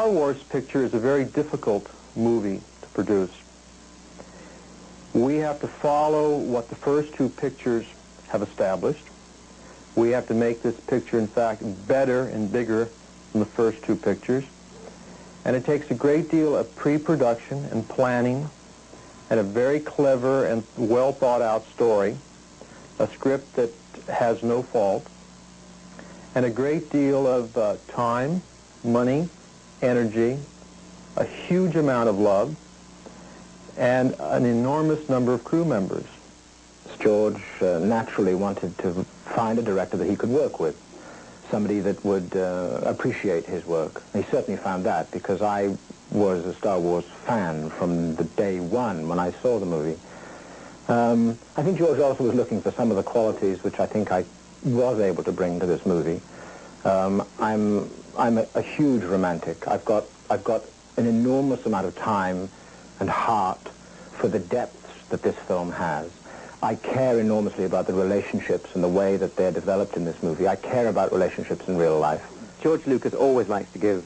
Star Wars picture is a very difficult movie to produce. We have to follow what the first two pictures have established. We have to make this picture, in fact, better and bigger than the first two pictures. And it takes a great deal of pre-production and planning and a very clever and well-thought-out story, a script that has no fault, and a great deal of time, money, energy, a huge amount of love, and an enormous number of crew members. George naturally wanted to find a director that he could work with, somebody that would appreciate his work. He certainly found that, because I was a Star Wars fan from the day one when I saw the movie. I think George also was looking for some of the qualities which I think I was able to bring to this movie. I'm a huge romantic. I've got an enormous amount of time and heart for the depths that this film has. I care enormously about the relationships and the way that they're developed in this movie. I care about relationships in real life. George Lucas always likes to give,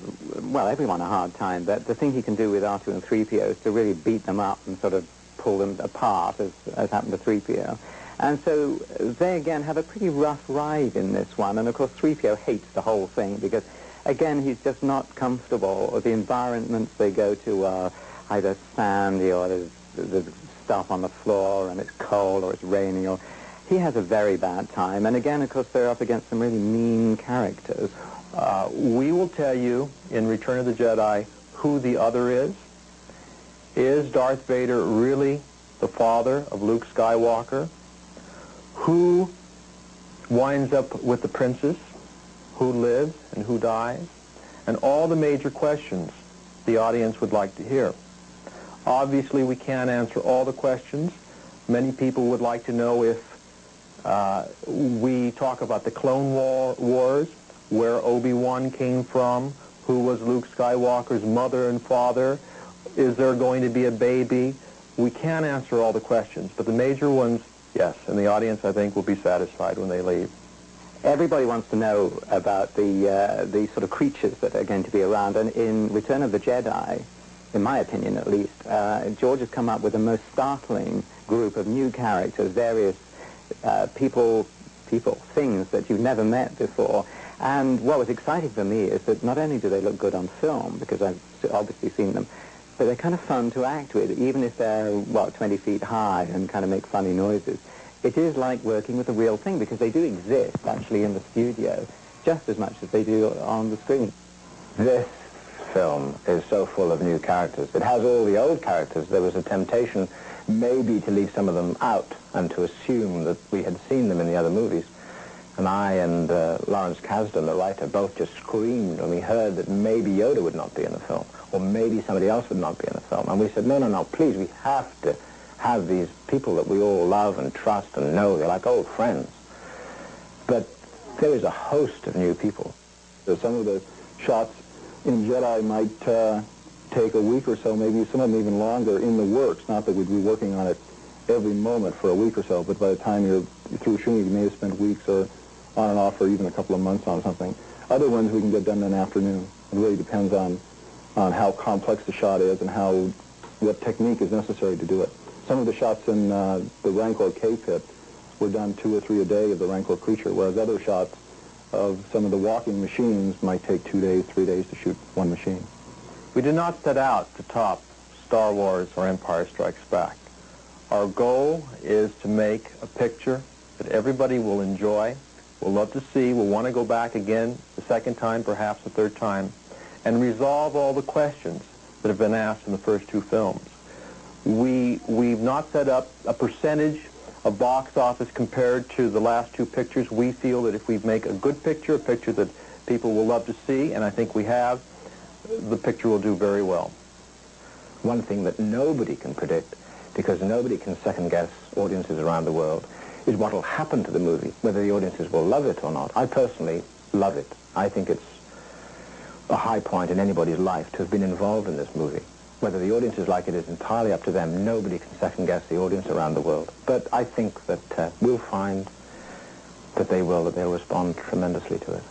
well, everyone a hard time, but the thing he can do with R2 and 3PO is to really beat them up and sort of pull them apart, as happened to 3PO. And so they, again, have a pretty rough ride in this one. And, of course, 3PO hates the whole thing because, again, he's just not comfortable, or the environments they go to are either sandy or there's stuff on the floor and it's cold or it's raining, or he has a very bad time. And, again, of course, they're up against some really mean characters. We will tell you in Return of the Jedi who the other is. Is Darth Vader really the father of Luke Skywalker? Who winds up with the princess? Who lives and who dies? And all the major questions the audience would like to hear. Obviously, we can't answer all the questions. Many people would like to know if we talk about the Clone Wars, where Obi-Wan came from, who was Luke Skywalker's mother and father, is there going to be a baby? We can't answer all the questions, but the major ones, yes, and the audience, I think, will be satisfied when they leave. Everybody wants to know about the sort of creatures that are going to be around, and in Return of the Jedi, in my opinion at least, George has come up with the most startling group of new characters, various people, things that you've never met before. And what was exciting for me is that not only do they look good on film, because I've obviously seen them, but they're kind of fun to act with, even if they're, 20 feet high and kind of make funny noises. It is like working with a real thing, because they do exist, actually, in the studio, just as much as they do on the screen. This film is so full of new characters. It has all the old characters. There was a temptation maybe to leave some of them out and to assume that we had seen them in the other movies. And I and Lawrence Kasdan, the writer, both just screamed when we heard that maybe Yoda would not be in the film, or maybe somebody else would not be in the film. And we said, no, please, we have to have these people that we all love and trust and know. They're like old friends. But there is a host of new people. So some of the shots in Jedi might take a week or so, maybe some of them even longer in the works. Not that we'd be working on it every moment for a week or so, but by the time you're through shooting, you may have spent weeks or on and off for even a couple of months on something. Other ones we can get done in an afternoon. It really depends on how complex the shot is and what technique is necessary to do it. Some of the shots in the Rancor K-pit were done 2 or 3 a day of the Rancor creature, whereas other shots of some of the walking machines might take 2 days, 3 days to shoot one machine. We did not set out to top Star Wars or Empire Strikes Back. Our goal is to make a picture that everybody will enjoy, will love to see, will want to go back again the second time, perhaps the third time, and resolve all the questions that have been asked in the first two films. We've not set up a percentage of box office compared to the last two pictures. We feel that if we make a good picture, a picture that people will love to see, and I think we have, the picture will do very well. One thing that nobody can predict, because nobody can second-guess audiences around the world, is what will happen to the movie, whether the audiences will love it or not. I personally love it. I think it's a high point in anybody's life to have been involved in this movie. Whether the audiences like it is entirely up to them. Nobody can second-guess the audience around the world. But I think that we'll find that they'll respond tremendously to it.